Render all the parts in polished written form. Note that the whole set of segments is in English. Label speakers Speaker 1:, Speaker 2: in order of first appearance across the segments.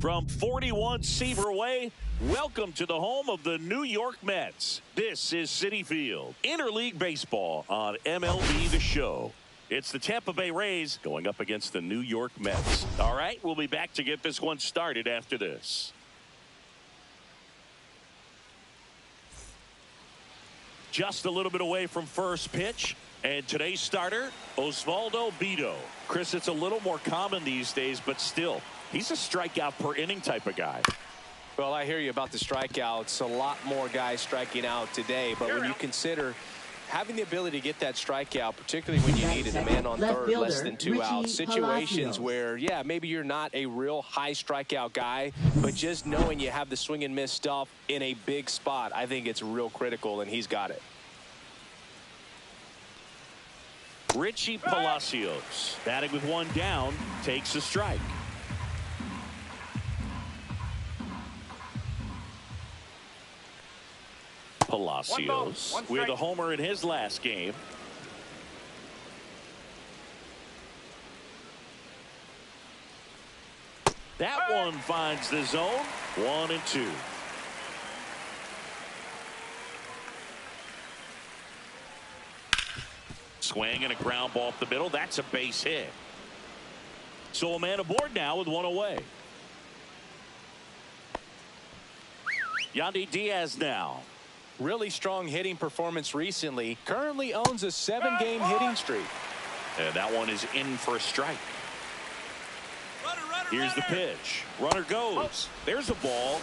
Speaker 1: From 41 Seaver Way, welcome to the home of the New York Mets. This is Citi Field, Interleague Baseball on MLB The Show. It's the Tampa Bay Rays going up against the New York Mets. All right, we'll be back to get this one started after this. Just a little bit away from first pitch. And today's starter, Osvaldo Bido. Chris, it's a little more common these days, but still, he's a strikeout per inning type of guy.
Speaker 2: Well, I hear you about the strikeouts. A lot more guys striking out today. But when you consider having the ability to get that strikeout, particularly when you need it, a man on third, less than 2 outs, situations where, yeah, maybe you're not a real high strikeout guy, but just knowing you have the swing and miss stuff in a big spot, I think it's real critical, and he's got it.
Speaker 1: Richie Palacios, batting with one down, takes a strike. Palacios with a homer in his last game. That one finds the zone. 1-2. Swing and a ground ball up the middle. That's a base hit. So a man aboard now with one away. Yandy Diaz now.
Speaker 2: Really strong hitting performance recently. Currently owns a 7-game hitting streak.
Speaker 1: And that one is in for a strike. Here's the pitch. Runner goes. There's a ball.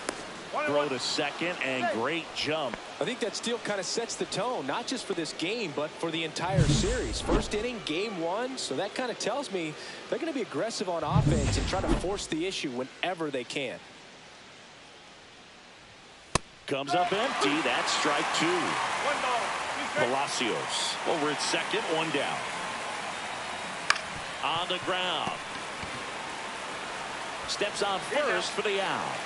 Speaker 1: Throw to second, and great jump.
Speaker 2: I think that steal kind of sets the tone, not just for this game, but for the entire series. First inning, game one, so that kind of tells me they're going to be aggressive on offense and try to force the issue whenever they can.
Speaker 1: Comes up empty. That's strike 2. Palacios over at second, one down. On the ground. Steps on first for the out.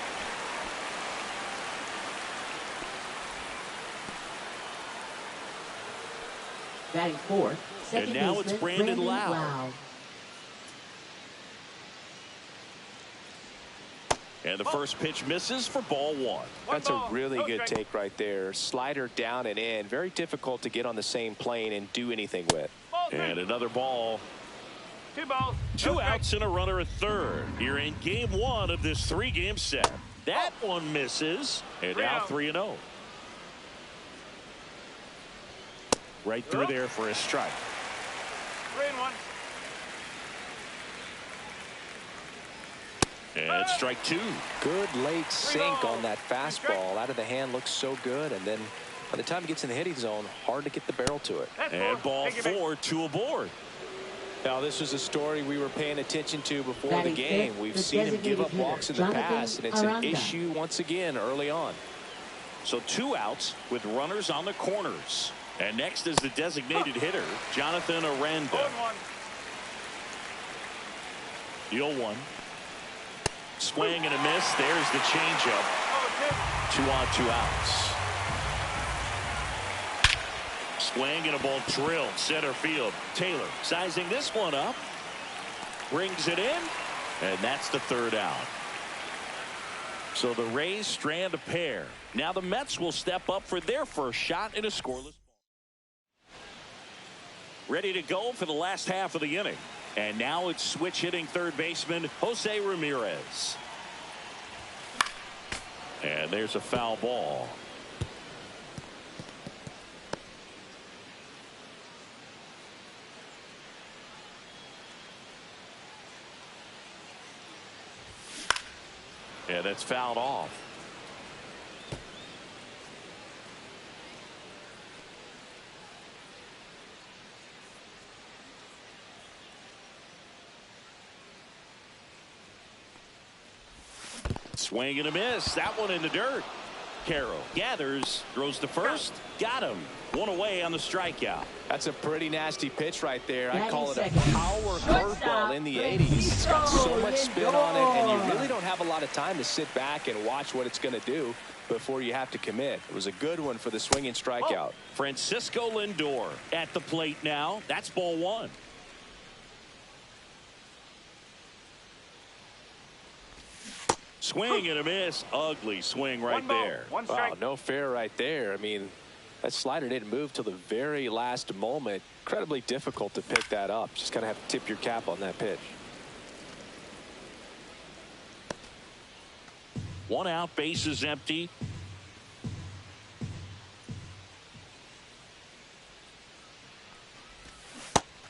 Speaker 3: Batting fourth,
Speaker 1: and now it's Brandon Lau. And the first pitch misses for ball 1.
Speaker 2: That's a really good take right there. Slider down and in. Very difficult to get on the same plane and do anything with.
Speaker 1: And another ball. 2 outs and a runner at third. Here in game 1 of this 3-game set. That one misses. And now 3-0. Right through there for a strike.
Speaker 4: 3-1.
Speaker 1: And strike 2.
Speaker 2: Good late sink on that fastball. Out of the hand, looks so good. And then by the time it gets in the hitting zone, hard to get the barrel to it.
Speaker 1: And ball 4, 2 aboard.
Speaker 2: Now, this was a story we were paying attention to before the game. We've seen him give up walks in the past, and it's an issue once again early on.
Speaker 1: So 2 outs with runners on the corners. And next is the designated hitter, Jonathan Aranda. 0-1. Swing and a miss. There's the changeup. 2 on, 2 outs. Swing and a ball drilled center field. Taylor sizing this one up. Brings it in. And that's the 3rd out. So the Rays strand a pair. Now the Mets will step up for their first shot in a scoreless ball. Ready to go for the last half of the inning. And now it's switch hitting third baseman Jose Ramirez. And there's a foul ball. Yeah, that's fouled off. Swing and a miss. That one in the dirt. Carroll gathers, throws to first, got him. One away on the strikeout.
Speaker 2: That's a pretty nasty pitch right there. I
Speaker 3: Batting
Speaker 2: call it a
Speaker 3: second.
Speaker 2: power
Speaker 3: Shortstop,
Speaker 2: curveball in the 80s. It's got so much spin on it, and you
Speaker 3: Lindor.
Speaker 2: really don't have a lot of time to sit back and watch what it's going to do before you have to commit. It was a good one for the swinging strikeout.
Speaker 1: Francisco Lindor at the plate now. That's ball one. Swing and a miss. Ugly swing right
Speaker 4: One ball,
Speaker 1: there.
Speaker 4: one
Speaker 2: Wow,
Speaker 4: strike.
Speaker 2: no fair right there. I mean, that slider didn't move till the very last moment. Incredibly difficult to pick that up. Just kind of have to tip your cap on that pitch.
Speaker 1: One out, bases empty.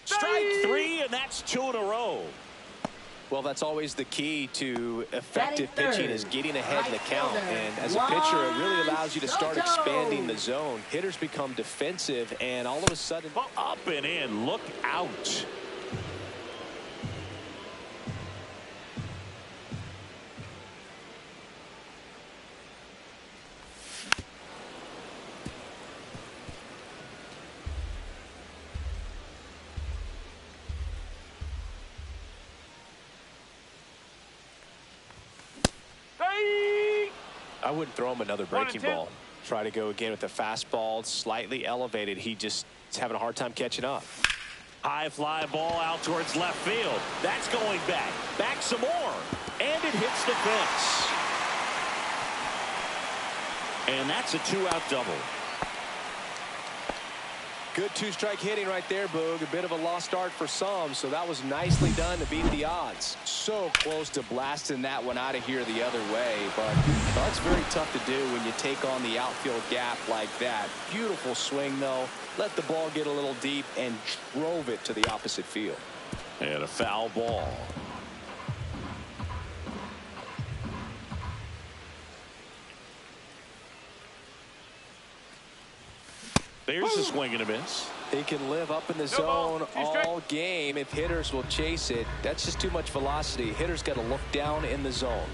Speaker 1: Strike three, and that's two in a row.
Speaker 2: Well, that's always the key to effective pitching, is getting ahead in the count.
Speaker 3: Right fielder,
Speaker 2: And as a pitcher, it really allows you to start
Speaker 3: Soto.
Speaker 2: expanding the zone. Hitters become defensive, and all of a sudden,
Speaker 1: Up and in. Look out.
Speaker 4: Hey!
Speaker 2: I wouldn't throw him another breaking
Speaker 4: 1-2.
Speaker 2: ball. Try to go again with the fastball, slightly elevated. He just is having a hard time catching up.
Speaker 1: High fly ball out towards left field. That's going back. Back some more. And it hits the fence. And that's a two-out double.
Speaker 2: Good two-strike hitting right there, Boog. A bit of a lost start for some, so that was nicely done to beat the odds.
Speaker 5: So close to blasting that one out of here the other way, but that's very tough to do when you take on the outfield gap like that. Beautiful swing, though. Let the ball get a little deep and drove it to the opposite field.
Speaker 1: And a foul ball. There's a swing and a miss.
Speaker 2: He can live up in the
Speaker 4: ball,
Speaker 2: zone
Speaker 4: two strike.
Speaker 2: all game if hitters will chase it. That's just too much velocity. Hitters got to look down in the zone.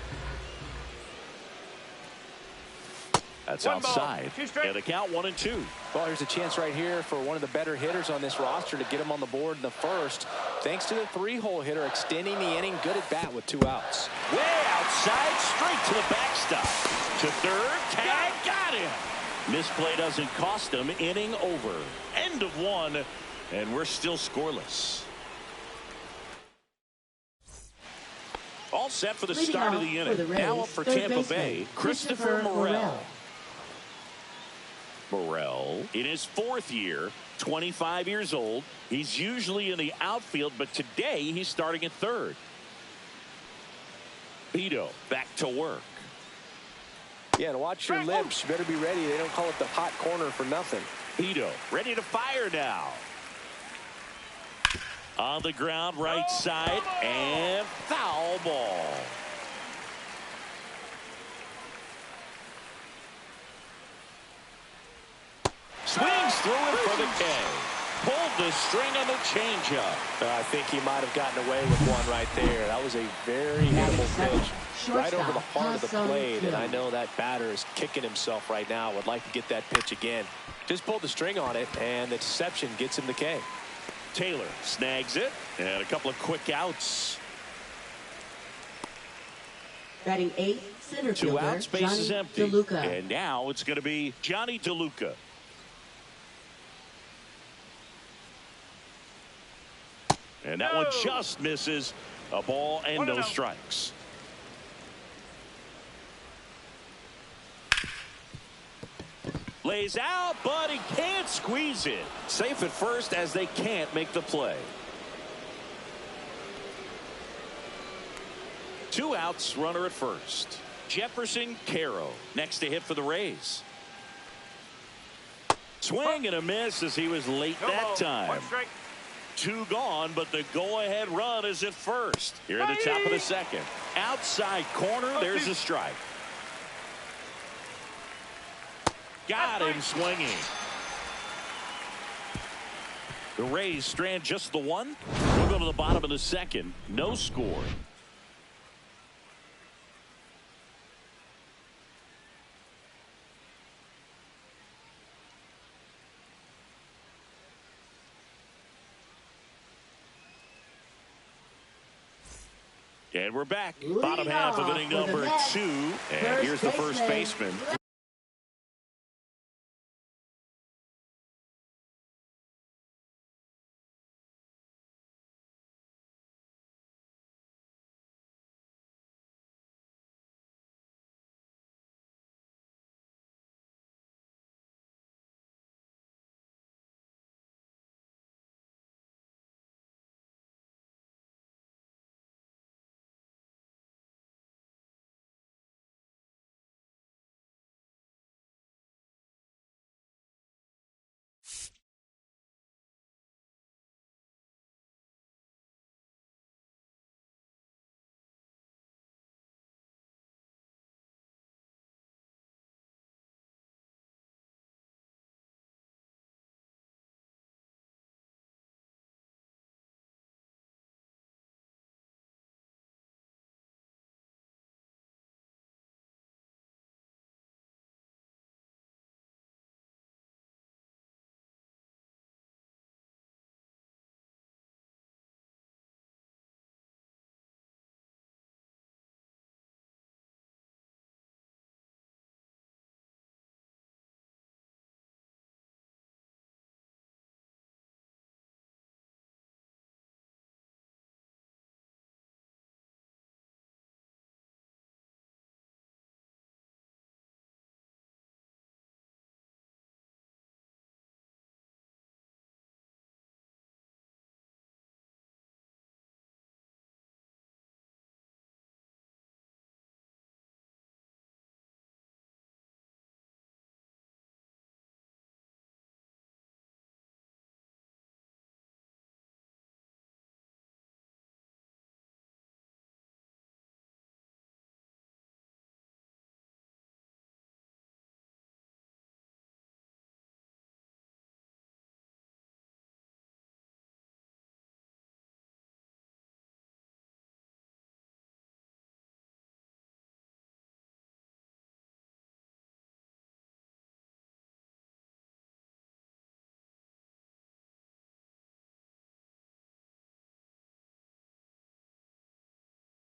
Speaker 1: That's
Speaker 4: One ball,
Speaker 1: outside.
Speaker 4: two strike.
Speaker 1: And a count 1-2.
Speaker 2: Well, here's a chance right here for one of the better hitters on this roster to get him on the board in the first. Thanks to the three-hole hitter extending the inning. Good at bat with two outs.
Speaker 1: Way outside, straight to the backstop. To third, tag, got him. Misplay doesn't cost him. Inning over. End of one, and we're still scoreless. All set for the
Speaker 3: Leading
Speaker 1: start of
Speaker 3: off
Speaker 1: the
Speaker 3: for
Speaker 1: inning.
Speaker 3: the Rays,
Speaker 1: Now up for
Speaker 3: third
Speaker 1: Tampa
Speaker 3: baseman,
Speaker 1: Bay, Christopher Morel.
Speaker 3: Morel.
Speaker 1: Morel, in his fourth year, 25 years old. He's usually in the outfield, but today he's starting at third. Beto back to work.
Speaker 2: Yeah, and watch your lips. You better be ready. They don't call it the hot corner for nothing.
Speaker 1: Beto ready to fire now. On the ground, right side, and foul ball. Swings through it for the K. Pulled the string on the changeup.
Speaker 2: I think he might have gotten away with one right there. That was a very hittable pitch. Right over the heart of the plate, and I know that batter is kicking himself right now. Would like to get that pitch again. Just pulled the string on it, and the deception gets him the K.
Speaker 1: Taylor snags it, and a couple of quick outs.
Speaker 3: Batting eighth, center
Speaker 1: Two
Speaker 3: fielder,
Speaker 1: outs, base is
Speaker 3: Johnny
Speaker 1: empty.
Speaker 3: DeLuca.
Speaker 1: And now it's going to be Johnny DeLuca. And that one just misses. A ball and no strikes. Lays out, but he can't squeeze it. Safe at first as they can't make the play. Two outs, runner at first. Jefferson Carroll next to hit for the Rays. Swing and a miss as he was late that time.
Speaker 4: One strike.
Speaker 1: Two gone, but the go-ahead run is at first. Here at the top of the second. Outside corner, there's a strike. Got him swinging. The Rays strand just the one. We'll go to the bottom of the second. No score. And we're back. Bottom half of inning number 2. And here's the first baseman.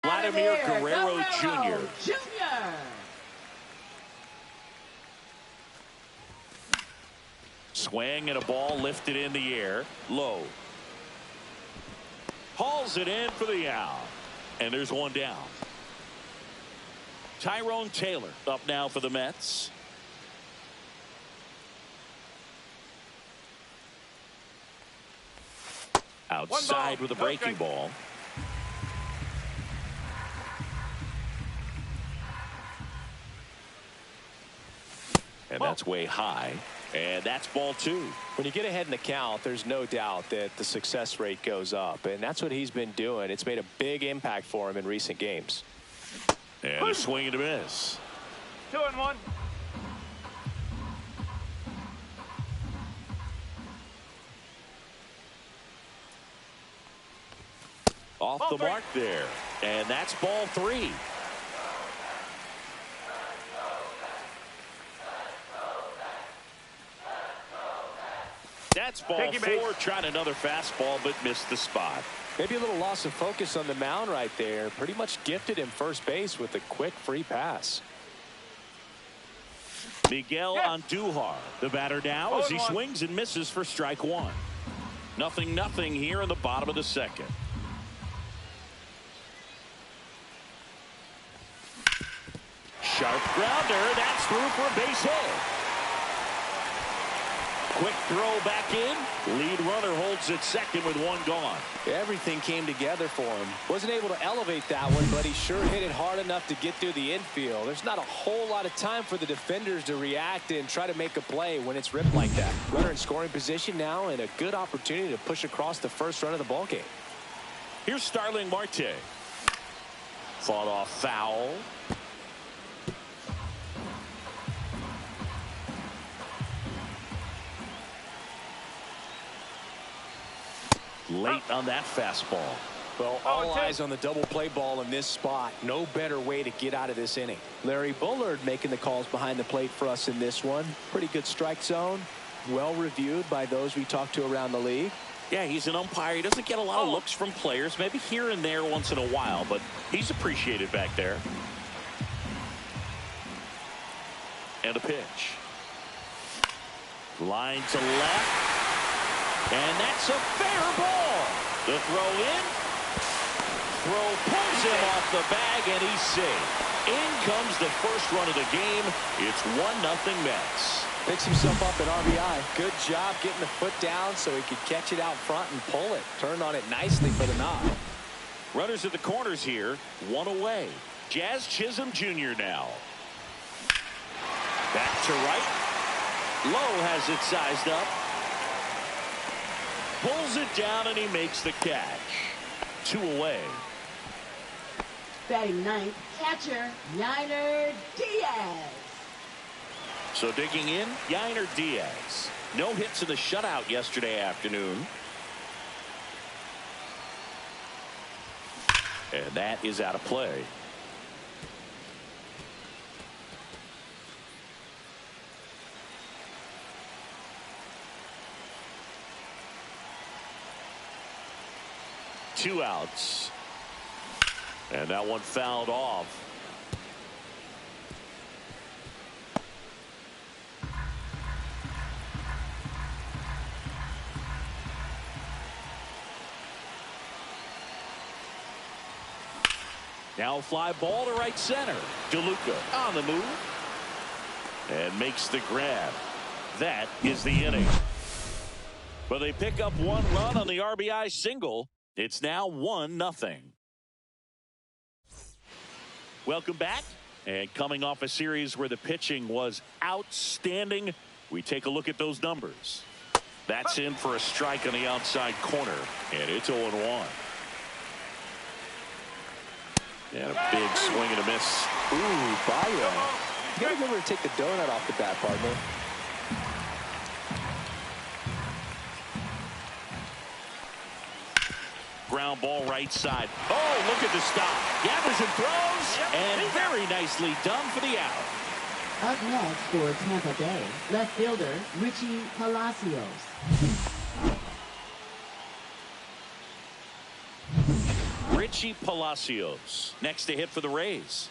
Speaker 1: Vladimir Guerrero Jr. Swing and a ball lifted in the air. Low. Hauls it in for the out. And there's one down. Tyrone Taylor up now for the Mets. Outside with a breaking ball. And that's way high. And that's ball 2.
Speaker 2: When you get ahead in the count, there's no doubt that the success rate goes up. And that's what he's been doing. It's made a big impact for him in recent games.
Speaker 1: And a swing and a miss.
Speaker 4: 2-1.
Speaker 1: Off the mark there. And that's ball 3. That's ball 4, trying another fastball, but missed the spot.
Speaker 2: Maybe a little loss of focus on the mound right there. Pretty much gifted him first base with a quick free pass.
Speaker 1: Miguel Andujar, the batter now, as he swings and misses for strike 1. 0-0 here in the bottom of the second. Sharp grounder, that's through for a base hit. Quick throw back in. Lead runner holds at second with one gone.
Speaker 2: Everything came together for him. Wasn't able to elevate that one, but he sure hit it hard enough to get through the infield. There's not a whole lot of time for the defenders to react and try to make a play when it's ripped like that. Runner in scoring position now, and a good opportunity to push across the first run of the ball game.
Speaker 1: Here's Starling Marte. Fought off foul. Late on that fastball.
Speaker 2: Well, all eyes on the double play ball in this spot. No better way to get out of this inning. Larry Bullard making the calls behind the plate for us in this one. Pretty good strike zone. Well reviewed by those we talked to around the league.
Speaker 1: Yeah, he's an umpire. He doesn't get a lot of looks from players, maybe here and there once in a while, but he's appreciated back there. And a pitch. Line to left. And that's a fair ball. The throw in. Throw pulls him off the bag, and he's safe. In comes the first run of the game. It's 1-0 Mets.
Speaker 2: Picks himself up an RBI. Good job getting the foot down so he could catch it out front and pull it. Turned on it nicely for the nod.
Speaker 1: Runners at the corners here. One away. Jazz Chisholm Jr. now. Back to right. Lowe has it sized up. Pulls it down, and he makes the catch. 2 away.
Speaker 3: Batting ninth, catcher, Yainer Diaz.
Speaker 1: So digging in, Yainer Diaz. No hits in the shutout yesterday afternoon. And that is out of play. Two outs. And that one fouled off. Now a fly ball to right center. DeLuca on the move. And makes the grab. That is the inning. But they pick up 1 run on the RBI single. It's now 1-0. Welcome back. And coming off a series where the pitching was outstanding, we take a look at those numbers. That's in for a strike on the outside corner. And it's 0-1. And a big swing and a miss.
Speaker 2: Ooh, Bayo. You gotta remember to take the donut off the bat, partner.
Speaker 1: Ground ball right side. Oh, look at the stop. Gathers and throws. And very nicely done for the out.
Speaker 3: Up next for Tampa Bay, left fielder Richie Palacios.
Speaker 1: Richie Palacios next to hit for the Rays.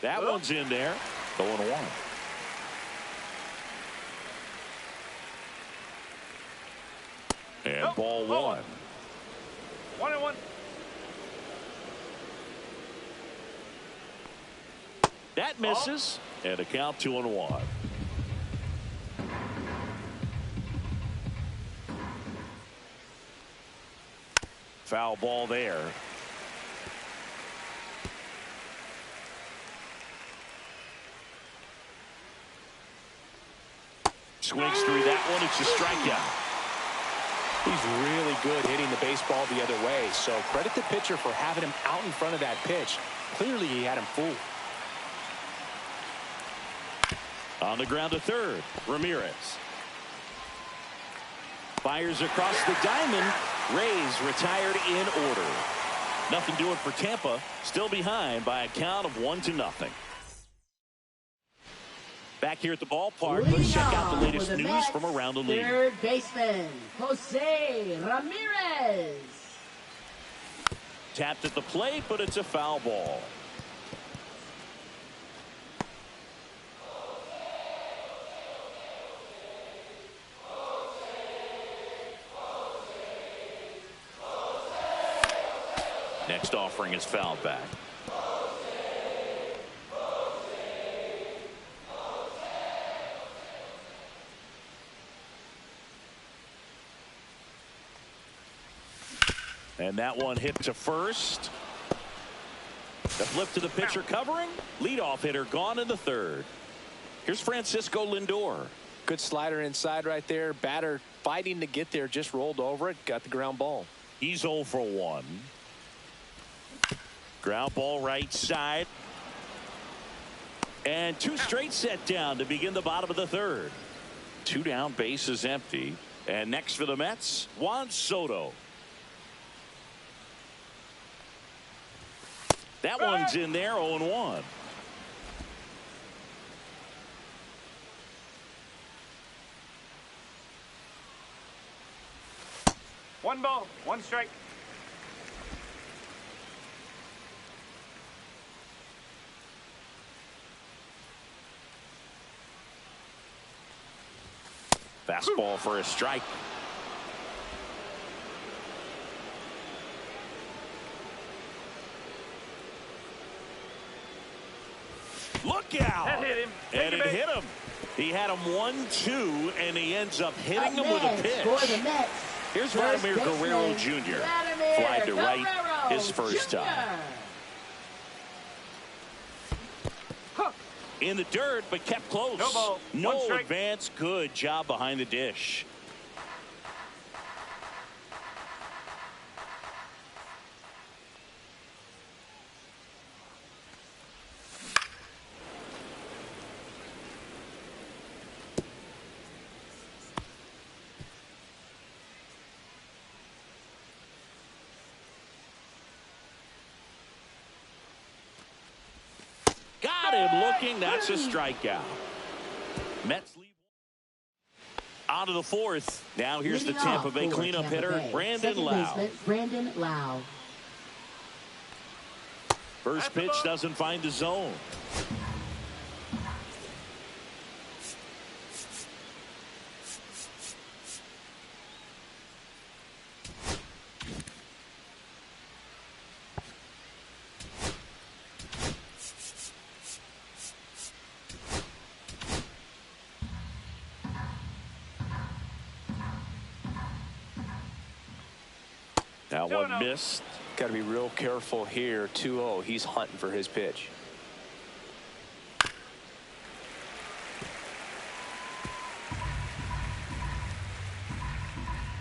Speaker 1: That one's in there. 0-1. And ball 1.
Speaker 4: 1-1.
Speaker 1: That misses. And a count 2-1. Foul ball there. Swings through that one. It's a strikeout.
Speaker 2: He's really good hitting the baseball the other way. So credit the pitcher for having him out in front of that pitch. Clearly he had him fooled.
Speaker 1: On the ground to third. Ramirez. Fires across the diamond. Rays retired in order. Nothing doing for Tampa. Still behind by a count of 1-0. Back here at the ballpark, let's check out the latest news from around the league.
Speaker 3: Third baseman, Jose Ramirez.
Speaker 1: Tapped at the plate, but it's a foul ball. Next offering is fouled back. And that one hit to first. The flip to the pitcher covering. Leadoff hitter gone in the third. Here's Francisco Lindor.
Speaker 2: Good slider inside right there. Batter fighting to get there. Just rolled over it. Got the ground ball.
Speaker 1: He's 0 for 1. Ground ball right side. And 2 straight set down to begin the bottom of the third. 2 down, base is empty. And next for the Mets, Juan Soto. That one's in there, 0-1.
Speaker 4: One ball, one strike.
Speaker 1: Fastball for a strike. Look out!
Speaker 4: That hit him.
Speaker 1: And it hit him. He had him 1-2, and he ends up hitting him with a pitch.
Speaker 3: For the Mets,
Speaker 1: Here's
Speaker 3: first
Speaker 1: Vladimir Guerrero
Speaker 3: baseman,
Speaker 1: Jr.
Speaker 3: Vladimir
Speaker 1: Fly to right
Speaker 3: Guerrero
Speaker 1: his first
Speaker 3: Jr.
Speaker 1: time. In the dirt, but kept close.
Speaker 4: No ball. One
Speaker 1: No
Speaker 4: strike.
Speaker 1: advance. Good job behind the dish. Got him looking. That's a strikeout. Mets lead out of the fourth. Now here's
Speaker 3: Leading
Speaker 1: the Tampa
Speaker 3: off
Speaker 1: Bay
Speaker 3: for
Speaker 1: cleanup
Speaker 3: Tampa
Speaker 1: hitter,
Speaker 3: Bay,
Speaker 1: Brandon
Speaker 3: second
Speaker 1: Lau.
Speaker 3: baseman, Brandon Lau.
Speaker 1: First pitch doesn't find the zone. That one missed.
Speaker 2: Got to be real careful here. 2-0. He's hunting for his pitch.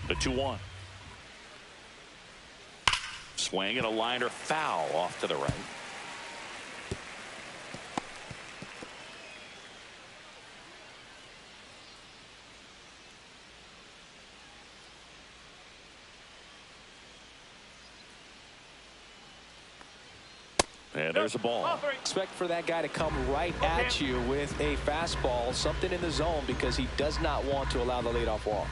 Speaker 1: The 2-1. Swing and a liner foul off to the right. And there's a ball.
Speaker 2: Expect for that guy to come right at you with a fastball, something in the zone, because he does not want to allow the leadoff walk.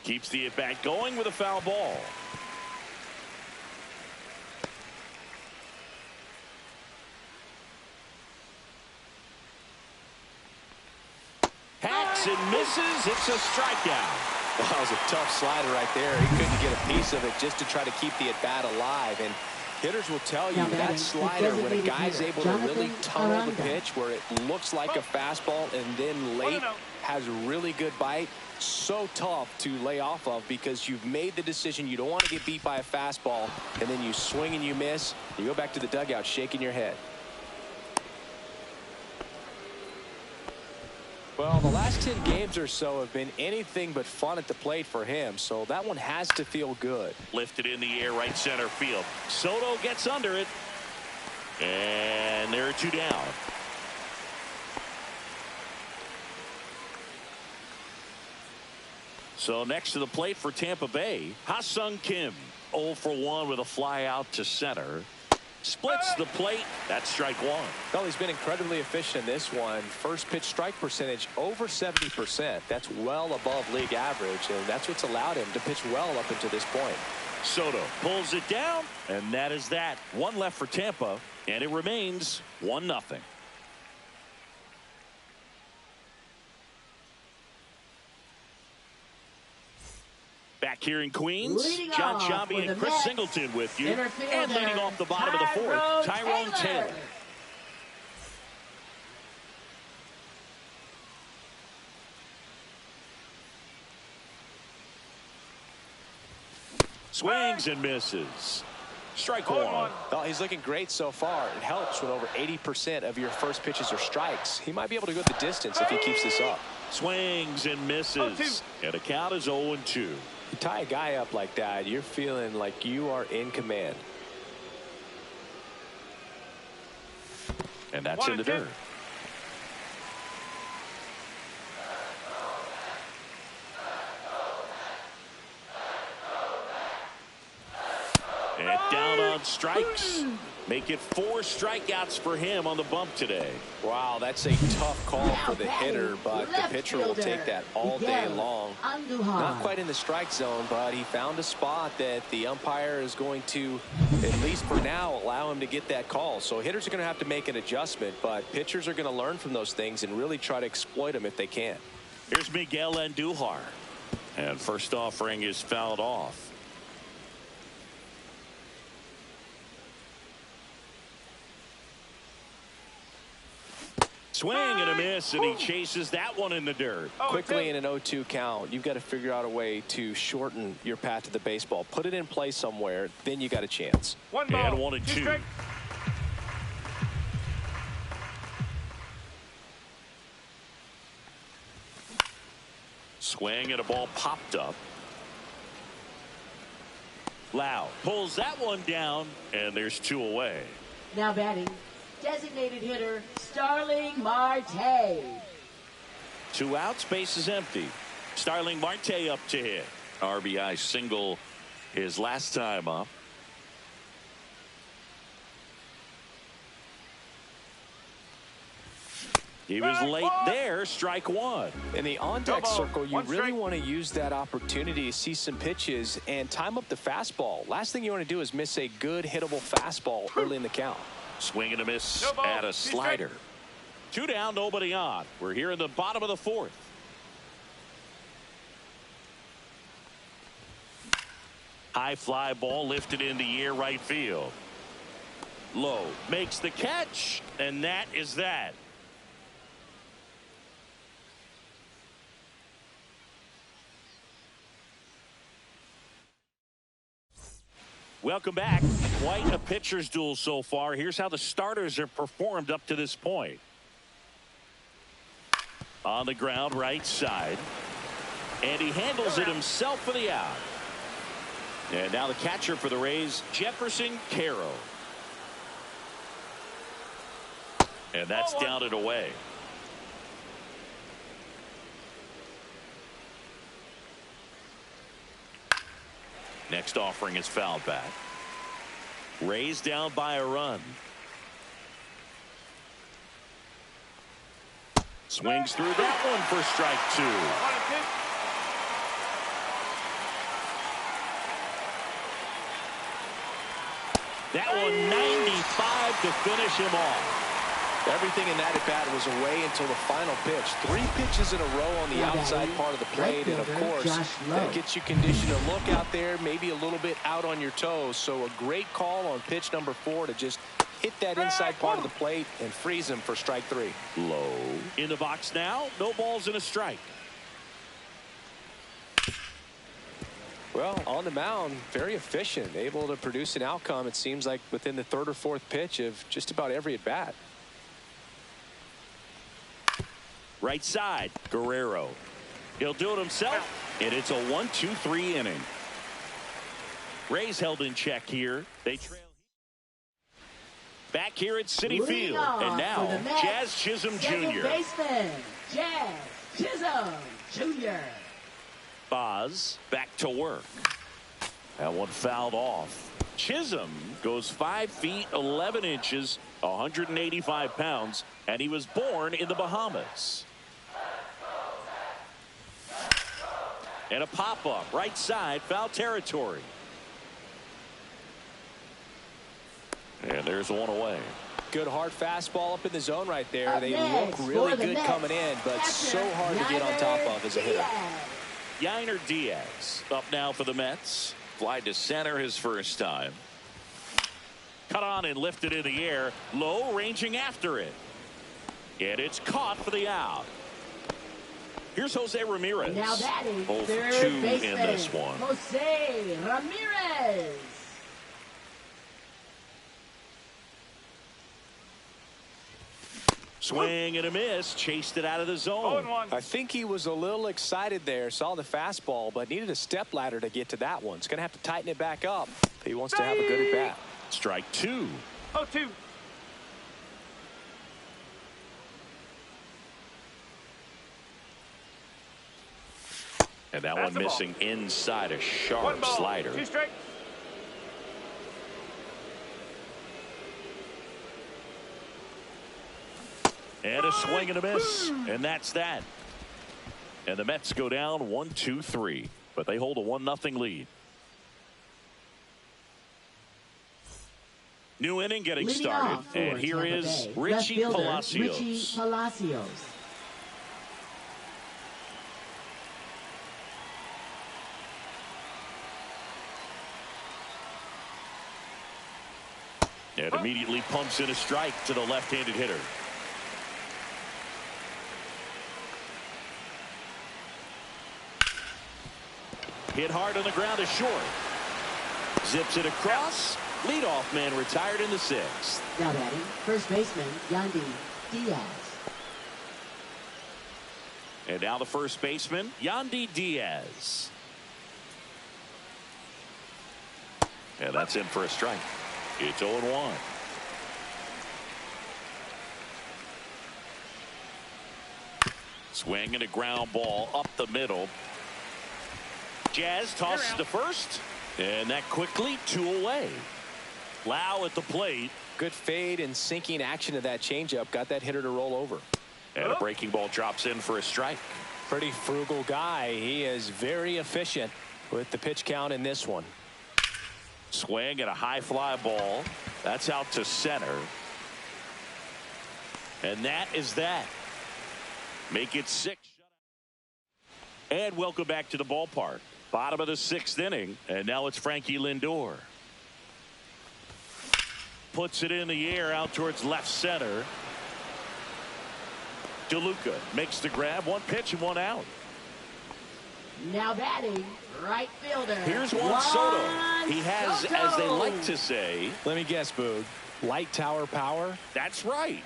Speaker 1: Keeps the at-bat going with a foul ball. Hacks and misses. It's a strikeout.
Speaker 2: Well, that was a tough slider right there. He couldn't get a piece of it just to try to keep the at-bat alive. And hitters will tell you that slider, when a guy's able to really tunnel the pitch where it looks like a fastball and then late has a really good bite, so tough to lay off of, because you've made the decision you don't want to get beat by a fastball, and then you swing and you miss. You go back to the dugout shaking your head. Well, the last 10 games or so have been anything but fun at the plate for him, so that one has to feel good.
Speaker 1: Lifted in the air, right center field. Soto gets under it. And there are two down. So next to the plate for Tampa Bay, Ha-Sung Kim, 0 for 1 with a fly out to center. Splits the plate. That's strike one.
Speaker 2: Well, he's been incredibly efficient in this one. First pitch strike percentage over 70%. That's well above league average, and that's what's allowed him to pitch well up until this point.
Speaker 1: Soto pulls it down, and that is that. One left for Tampa, and it remains 1-0. Back here in Queens,
Speaker 3: Leading
Speaker 1: John
Speaker 3: off
Speaker 1: Sciambi
Speaker 3: for
Speaker 1: and
Speaker 3: the
Speaker 1: Chris
Speaker 3: Mets,
Speaker 1: Singleton with you.
Speaker 3: center
Speaker 1: And
Speaker 3: fielder,
Speaker 1: leading off the bottom of the fourth, Tyrone Taylor. Swings and misses. Strike one.
Speaker 2: Well, he's looking great so far. It helps when over 80% of your first pitches are strikes. He might be able to go the distance if he keeps this up.
Speaker 1: Swings and misses. And the count is 0-2.
Speaker 2: You tie a guy up like that, you're feeling like you are in command.
Speaker 1: And that's in the dirt. And down on strikes. Make it 4 strikeouts for him on the bump today.
Speaker 2: Wow, that's a tough call for the hitter, but the pitcher will take that all day long. Not quite in the strike zone, but he found a spot that the umpire is going to, at least for now, allow him to get that call. So hitters are going to have to make an adjustment, but pitchers are going to learn from those things and really try to exploit them if they can.
Speaker 1: Here's Miguel Andujar. And first offering is fouled off. Swing and a miss, and he chases that one in the dirt.
Speaker 2: Quickly in an 0-2 count, you've got to figure out a way to shorten your path to the baseball. Put it in play somewhere, then you got a chance.
Speaker 4: One ball,
Speaker 1: and 1-2. Swing and a ball popped up. Lau pulls that one down, and there's 2 away.
Speaker 3: Now batting, designated hitter Starling Marte.
Speaker 1: 2 outs, base is empty. Starling Marte up to hit. RBI single his last time up. He was late there, strike 1.
Speaker 2: In the on-deck circle, you really want to use that opportunity to see some pitches and time up the fastball. Last thing you want to do is miss a good hittable fastball early in the count.
Speaker 1: Swing and a miss at a slider. 2 down, nobody on. We're here in the bottom of the 4th. High fly ball lifted in the air, right field. Low makes the catch, and that is that. Welcome back. Quite a pitcher's duel so far. Here's how the starters have performed up to this point. On the ground, right side. And he handles it himself for the out. And now the catcher for the Rays, Jefferson Caro. And that's down and away. Next offering is fouled back. Rays down by a run. Swings through that one for strike 2. That one 95 to finish him off.
Speaker 2: Everything in that at bat was away until the final pitch. 3 pitches in a row on the outside part of the plate, and of course that gets you conditioned to look out there, maybe a little bit out on your toes. So a great call on pitch number 4 to just hit that inside part of the plate and freeze him for strike 3.
Speaker 1: Low in the box now. No balls and a strike.
Speaker 2: Well, on the mound, very efficient, able to produce an outcome, it seems like, within the 3rd or 4th pitch of just about every at bat.
Speaker 1: Right side, Guerrero. He'll do it himself, and it's a 1-2-3 inning. Rays held in check here. They trail back here at Citi Field, and now Jazz Chisholm Jr.
Speaker 3: Baseman, Jazz Chisholm Jr.
Speaker 1: Boz back to work. That one fouled off. Chisholm goes 5 feet 11 inches, 185 pounds, and he was born in the Bahamas. And a pop-up, right side, foul territory. And there's one away.
Speaker 2: Good hard fastball up in the zone right there. They look really good coming in, but so hard to get on top of as a hitter.
Speaker 1: Yainer Diaz up now for the Mets. Fly to center his first time. Cut on and lifted in the air. Low, ranging after it. And it's caught for the out. Here's Jose Ramirez.
Speaker 3: Now batting,
Speaker 1: 0 for 2 in this one.
Speaker 3: Jose Ramirez.
Speaker 1: Swing and a miss. Chased it out of the zone.
Speaker 2: I think he was a little excited there. Saw the fastball, but needed a step ladder to get to that one. He's going to have to tighten it back up if he wants to have a good at bat.
Speaker 1: Strike 2.
Speaker 4: 0-2.
Speaker 1: And that one missing inside a sharp slider.
Speaker 4: 2 strike.
Speaker 1: And a swing and a miss. And that's that. And the Mets go down 1-2-3. But they hold a 1-0 lead. New inning getting started. And here is Richie Palacios.
Speaker 3: Richie Palacios.
Speaker 1: And immediately pumps in a strike to the left-handed hitter. Hit hard on the ground is short. Zips it across. Leadoff man retired in the 6th.
Speaker 3: Now batting, first baseman Yandy Diaz.
Speaker 1: And now the first baseman, Yandy Diaz. And that's in for a strike. It's 0-1. Swing and a ground ball up the middle. Jazz tosses to first. And that quickly 2 away. Lau at the plate.
Speaker 2: Good fade and sinking action of that changeup. Got that hitter to roll over.
Speaker 1: And a breaking ball drops in for a strike.
Speaker 2: Pretty frugal guy. He is very efficient with the pitch count in this one.
Speaker 1: Swing and a high fly ball. That's out to center. And that is that. Make it 6. And welcome back to the ballpark. Bottom of the 6th inning. And now it's Frankie Lindor. Puts it in the air out towards left center. DeLuca makes the grab. 1 pitch and 1 out.
Speaker 3: Now batting, right fielder.
Speaker 1: Here's Juan Soto. He has, as they like to say.
Speaker 2: Let me guess, Boog. Light tower power?
Speaker 1: That's right.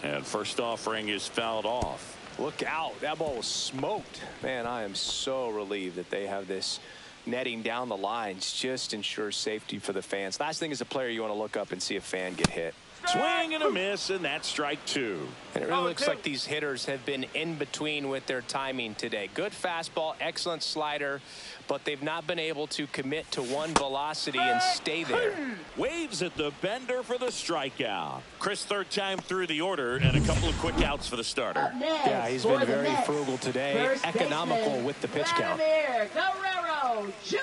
Speaker 1: And first offering is fouled off.
Speaker 2: Look out. That ball was smoked. Man, I am so relieved that they have this netting down the lines. Just ensures safety for the fans. Last thing as a player, you want to look up and see a fan get hit.
Speaker 1: Swing and a miss, and that's strike 2.
Speaker 2: And it really looks like these hitters have been in between with their timing today. Good fastball, excellent slider, but they've not been able to commit to one velocity and stay there.
Speaker 1: Waves at the bender for the strikeout. Chris, 3rd time through the order, and a couple of quick outs for the starter.
Speaker 2: Yeah, he's been very frugal today, economical with the pitch count.
Speaker 3: Guerrero Jr.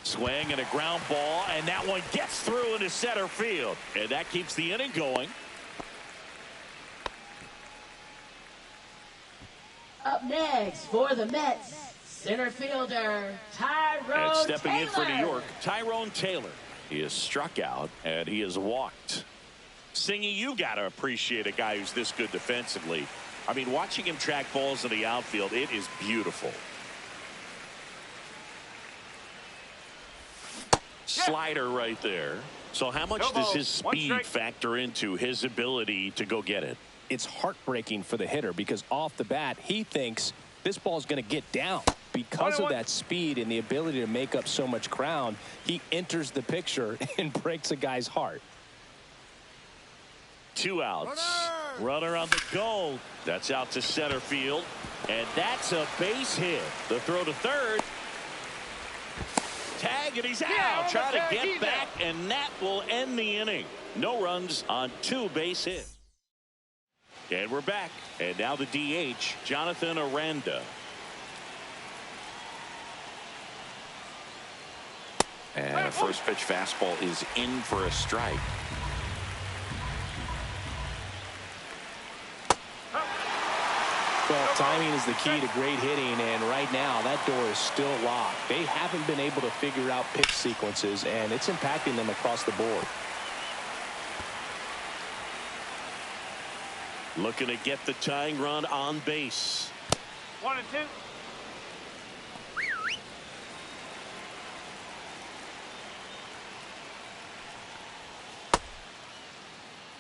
Speaker 1: Swing and a ground ball, and that one gets through into center field. And that keeps the inning going.
Speaker 3: Up next for the Mets, center fielder Tyrone
Speaker 1: And stepping
Speaker 3: Taylor.
Speaker 1: in for New York, Tyrone Taylor. He is struck out, and he is walked. Singy, you got to appreciate a guy who's this good defensively. I mean, watching him track balls in the outfield, it is beautiful. Slider right there. So how much does his speed factor into his ability to go get it?
Speaker 2: It's heartbreaking for the hitter because off the bat, he thinks this ball is going to get down. Because of that speed and the ability to make up so much ground, he enters the picture and breaks a guy's heart.
Speaker 1: 2 outs. Runner on the go. That's out to center field. And that's a base hit. The throw to third. Tag, and he's out. Trying to get back, and that will end the inning. No runs on 2 base hits. And we're back. And now the DH, Jonathan Aranda. And a first pitch fastball is in for a strike.
Speaker 2: Well, timing is the key to great hitting, and right now that door is still locked. They haven't been able to figure out pitch sequences, and it's impacting them across the board.
Speaker 1: Looking to get the tying run on base.
Speaker 4: 1 and 2.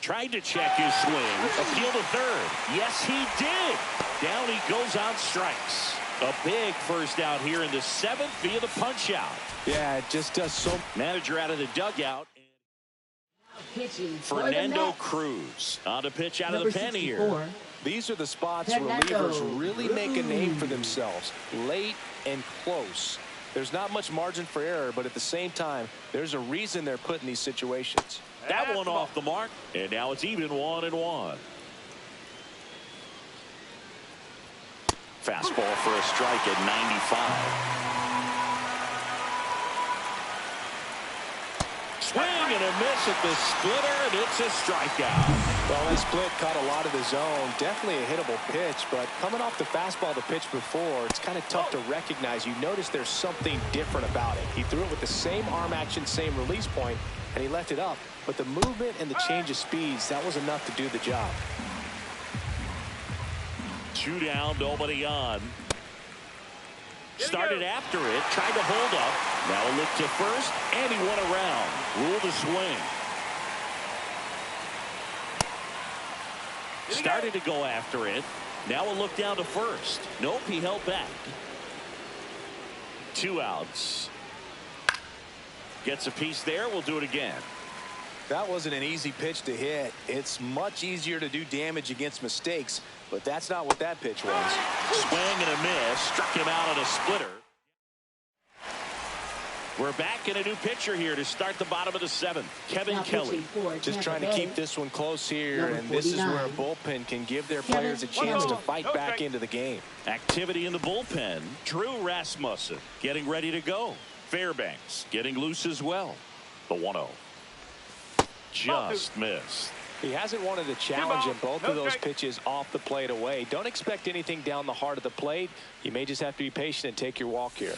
Speaker 1: Tried to check his swing. Appeal to third. Yes, he did. Down he goes on strikes. A big first out here in the 7th via the punch out.
Speaker 2: Yeah, it just does so.
Speaker 1: Manager out of the dugout.
Speaker 3: Pitching
Speaker 1: Fernando Cruz on a pitch out of the pen here.
Speaker 2: These are the spots relievers really make a name for themselves. Late and close. There's not much margin for error, but at the same time, there's a reason they're put in these situations.
Speaker 1: That one off the mark, and now it's even 1-1. Fastball for a strike at 95. Swing and a miss at the splitter, and it's a strikeout.
Speaker 2: Well, that split caught a lot of the zone. Definitely a hittable pitch, but coming off the fastball the pitch before, it's kind of tough to recognize. You notice there's something different about it. He threw it with the same arm action, same release point, and he left it up. But the movement and the change of speeds, that was enough to do the job.
Speaker 1: 2 down, nobody on. Started after it, tried to hold up. Now a look to first, and he went around. Ruled a swing. Started to go after it. Now a look down to first. Nope, he held back. 2 outs. Gets a piece there. We'll do it again.
Speaker 5: That wasn't an easy pitch to hit. It's much easier to do damage against mistakes, but that's not what that pitch was.
Speaker 1: Swing and a miss. Struck him out on a splitter. We're back in a new pitcher here to start the bottom of the 7th. Kevin Kelly.
Speaker 2: Just trying to keep this one close here, and this is where a bullpen can give their players a chance to fight back into the game.
Speaker 1: Activity in the bullpen. Drew Rasmussen getting ready to go. Fairbanks getting loose as well. The 1-0. Just missed.
Speaker 2: He hasn't wanted a challenge in both of those pitches off the plate away. Don't expect anything down the heart of the plate. You may just have to be patient and take your walk here.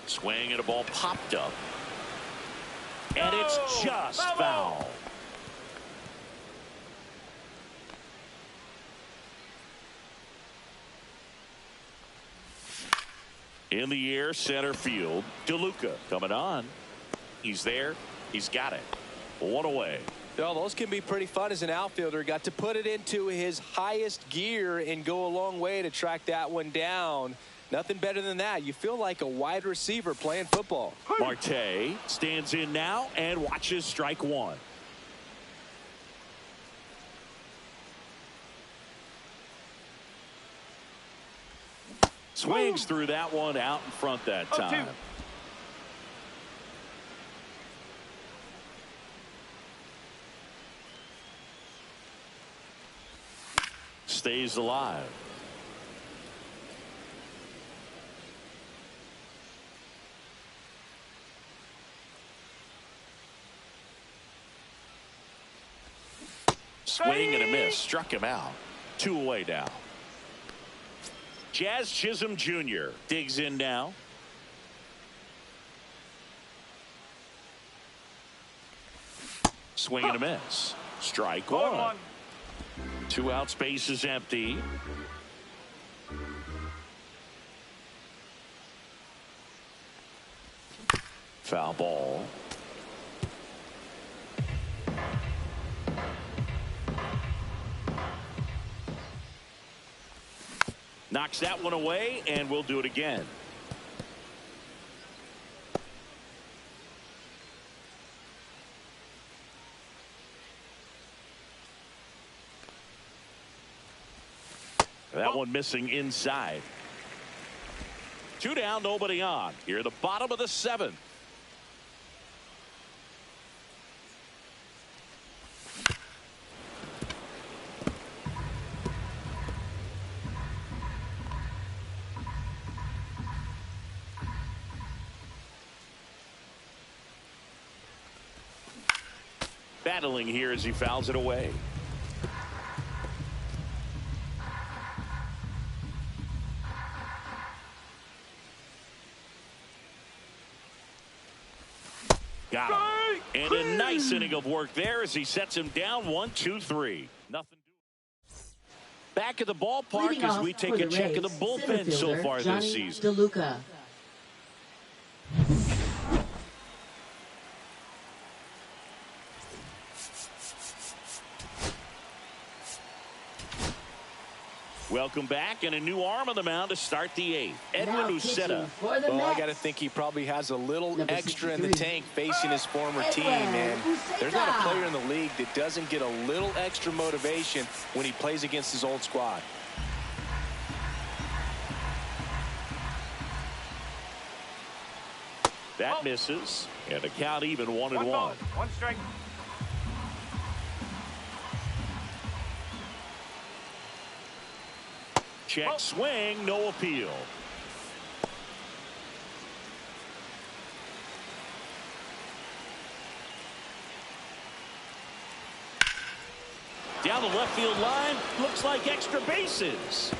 Speaker 1: Swing and a ball popped up. And it's just foul. In the air, center field. DeLuca coming on. He's there. He's got it. 1 away.
Speaker 2: Well, those can be pretty fun as an outfielder. Got to put it into his highest gear and go a long way to track that one down. Nothing better than that. You feel like a wide receiver playing football.
Speaker 1: Marte stands in now and watches strike 1. Swings through that one out in front that time. Stays alive. Swing and a miss. Struck him out. 2 away now. Jazz Chisholm Jr. digs in now. Swing and a miss. Strike 1. 2 out, space is empty. Foul ball. Knocks that one away, and we'll do it again. That one missing inside. 2 down, nobody on. Here at the bottom of the 7th. Battling here as he fouls it away. Got him. And a nice inning of work there as he sets him down 1, 2, 3. Nothing. Back at the ballpark as we take a check of the bullpen so far this season.
Speaker 3: DeLuca.
Speaker 1: Welcome back, and a new arm on the mound to start the 8th. Edwin Uceta.
Speaker 2: Well, I got to think he probably has a little extra in the tank facing his former team, and there's not a player in the league that doesn't get a little extra motivation when he plays against his old squad.
Speaker 1: That misses, and the count even 1-1.
Speaker 4: One strike.
Speaker 1: Check swing, no appeal. Down the left field line, looks like extra bases.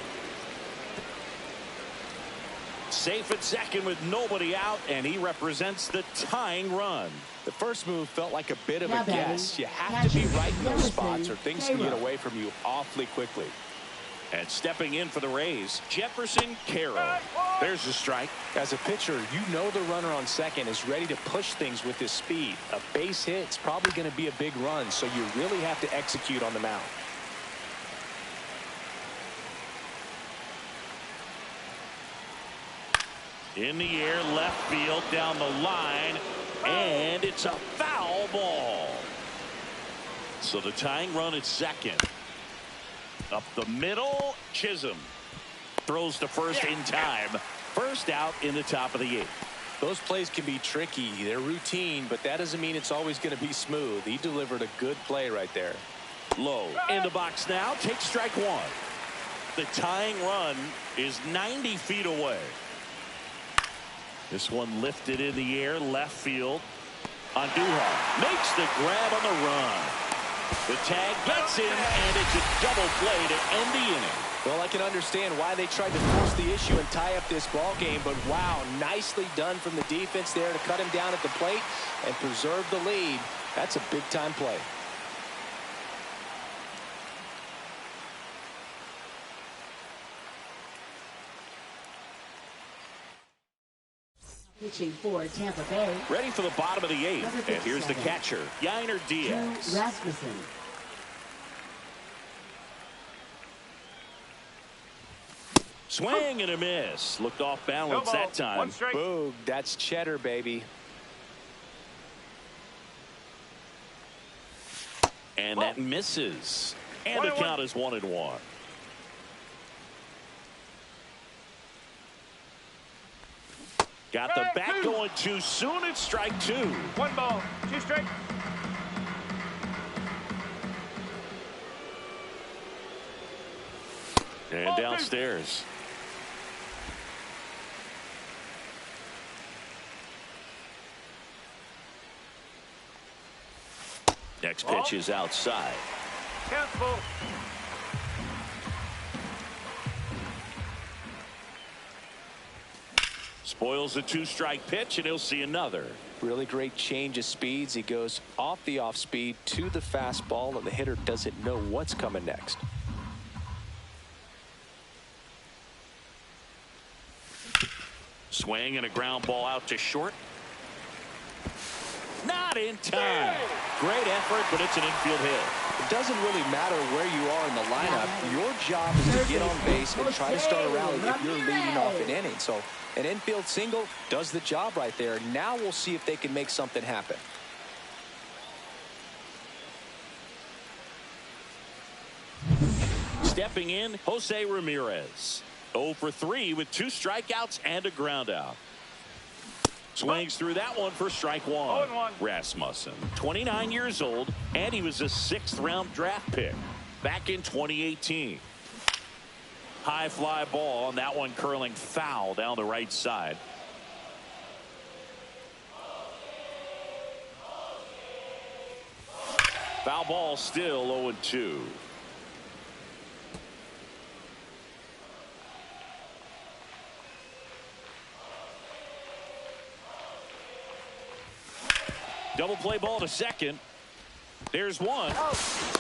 Speaker 1: Safe at second with nobody out, and he represents the tying run.
Speaker 2: The first move felt like a bit of a guess. You have to be right in those spots or things can get away from you awfully quickly.
Speaker 1: And stepping in for the Rays, Jefferson Carroll. There's a strike.
Speaker 2: As a pitcher, you know the runner on second is ready to push things with his speed. A base hit's probably going to be a big run, so you really have to execute on the mound.
Speaker 1: In the air, left field, down the line, and it's a foul ball. So the tying run at second. Up the middle, Chisholm throws to first in time. First out in the top of the 8th.
Speaker 2: Those plays can be tricky. They're routine, but that doesn't mean it's always going to be smooth. He delivered a good play right there.
Speaker 1: Low in the box now, takes strike 1. The tying run is 90 feet away. This one lifted in the air, left field. Andujar makes the grab on the run. The tag gets him, and it's a double play to end the inning.
Speaker 2: Well, I can understand why they tried to force the issue and tie up this ball game, but wow, nicely done from the defense there to cut him down at the plate and preserve the lead. That's a big-time play.
Speaker 3: Pitching for Tampa Bay.
Speaker 1: Ready for the bottom of the 8th, and here's the catcher, Yainer Diaz.
Speaker 3: Rasmussen.
Speaker 1: Swing and a miss. Looked off balance that time.
Speaker 2: Boog, that's cheddar, baby.
Speaker 1: And that misses. And the count is 1-1. Got the bat going too soon. It's strike 2.
Speaker 4: 1 ball, 2 strikes.
Speaker 1: And downstairs. Next pitch is outside.
Speaker 4: Countable.
Speaker 1: Spoils a 2-strike pitch, and he'll see another.
Speaker 2: Really great change of speeds. He goes off the off speed to the fastball, and the hitter doesn't know what's coming next.
Speaker 1: Swing and a ground ball out to short. Not in time. Great effort, but it's an infield hit.
Speaker 2: It doesn't really matter where you are in the lineup. Your job is to get on base and try to start a rally if you're leading off an inning. So an infield single does the job right there. Now we'll see if they can make something happen.
Speaker 1: Stepping in, Jose Ramirez. 0 for 3 with 2 strikeouts and a ground out. Swings through that one for strike 1. Rasmussen, 29 years old, and he was a 6th-round draft pick back in 2018. High fly ball, and that one curling foul down the right side. Foul ball still 0-2. Double play ball to second. There's one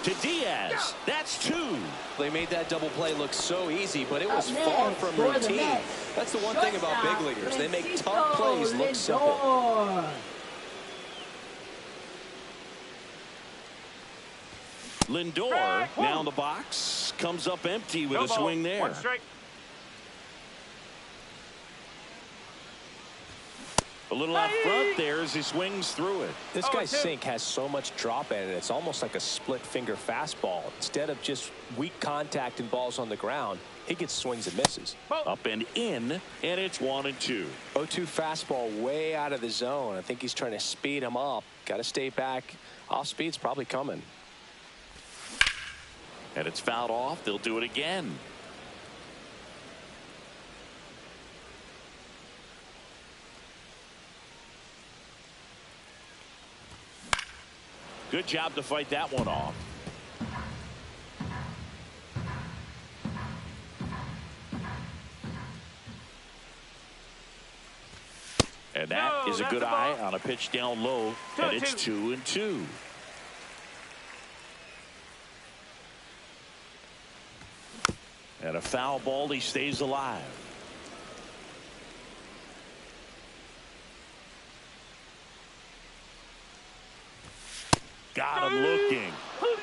Speaker 1: to Diaz. That's two.
Speaker 2: They made that double play look so easy, but it was
Speaker 3: Up
Speaker 2: far
Speaker 3: next
Speaker 2: from
Speaker 3: for the
Speaker 2: routine.
Speaker 3: Mets,
Speaker 2: That's the one thing about big
Speaker 3: shortstop,
Speaker 2: leaguers. They make
Speaker 3: Francisco
Speaker 2: tough plays look simple.
Speaker 1: Lindor now in the box. Comes up empty with
Speaker 4: No
Speaker 1: a
Speaker 4: ball.
Speaker 1: swing there.
Speaker 4: One strike.
Speaker 1: A little out front there as he swings through it.
Speaker 2: This
Speaker 4: Oh,
Speaker 2: guy's
Speaker 4: two.
Speaker 2: sink has so much drop in it. It's almost like a split finger fastball. Instead of just weak contact and balls on the ground, he gets swings and misses.
Speaker 1: Up and in, and it's 1-2.
Speaker 2: 0-2 fastball way out of the zone. I think he's trying to speed him up. Got to stay back. Off speed's probably coming.
Speaker 1: And it's fouled off. They'll do it again. Good job to fight that one off. And that is a good eye on a pitch down low, and it's 2-2. And a foul ball, he stays alive. Got him looking.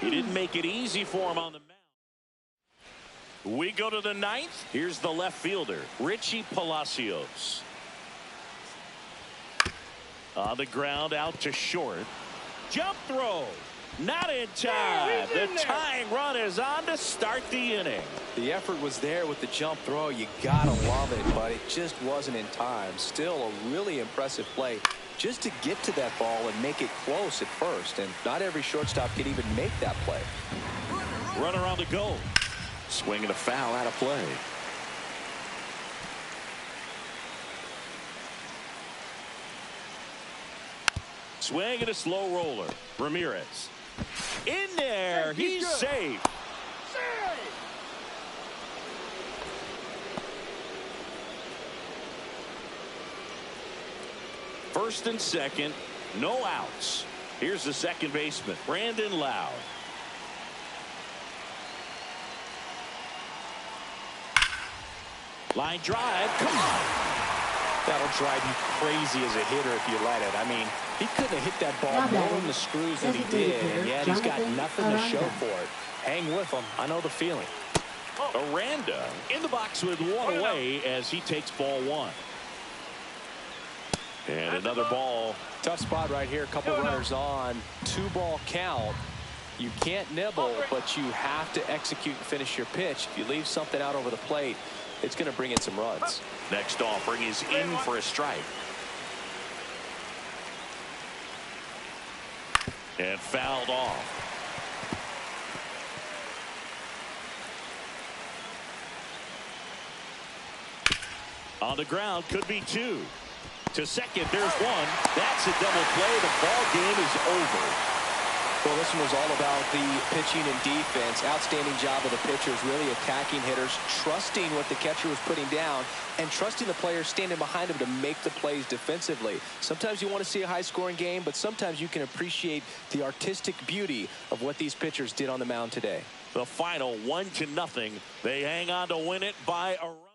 Speaker 1: He didn't make it easy for him on the mound. We go to the ninth. Here's the left fielder, Richie Palacios. On the ground, out to short. Jump throw. Not in time. The tying run is on to start the inning.
Speaker 2: The effort was there with the jump throw. You gotta love it, but it just wasn't in time. Still a really impressive play just to get to that ball and make it close at first. And not every shortstop can even make that play.
Speaker 1: Runner on the go. Swinging a foul out of play. Swing and a slow roller. Ramirez. In there. He's safe. First and second. No outs. Here's the second baseman, Brandon Loud. Line drive. Come on.
Speaker 2: That'll drive you crazy as a hitter if you let it. I mean, he couldn't have hit that ball more in the screws than he did, and yet he's got nothing to show for it. Hang with him. I know the feeling.
Speaker 1: Aranda in the box with one away as he takes ball one. And another ball.
Speaker 2: Tough spot right here. A couple runners on. 2-ball count. You can't nibble, but you have to execute and finish your pitch. If you leave something out over the plate, it's going to bring in some runs.
Speaker 1: Next offering is in for a strike. And fouled off. On the ground, could be two. To second, there's one. That's a double play. The ball game is over.
Speaker 2: Well, this one was all about the pitching and defense. Outstanding job of the pitchers, really attacking hitters, trusting what the catcher was putting down, and trusting the players standing behind him to make the plays defensively. Sometimes you want to see a high-scoring game, but sometimes you can appreciate the artistic beauty of what these pitchers did on the mound today.
Speaker 1: The final 1-0. They hang on to win it by a run.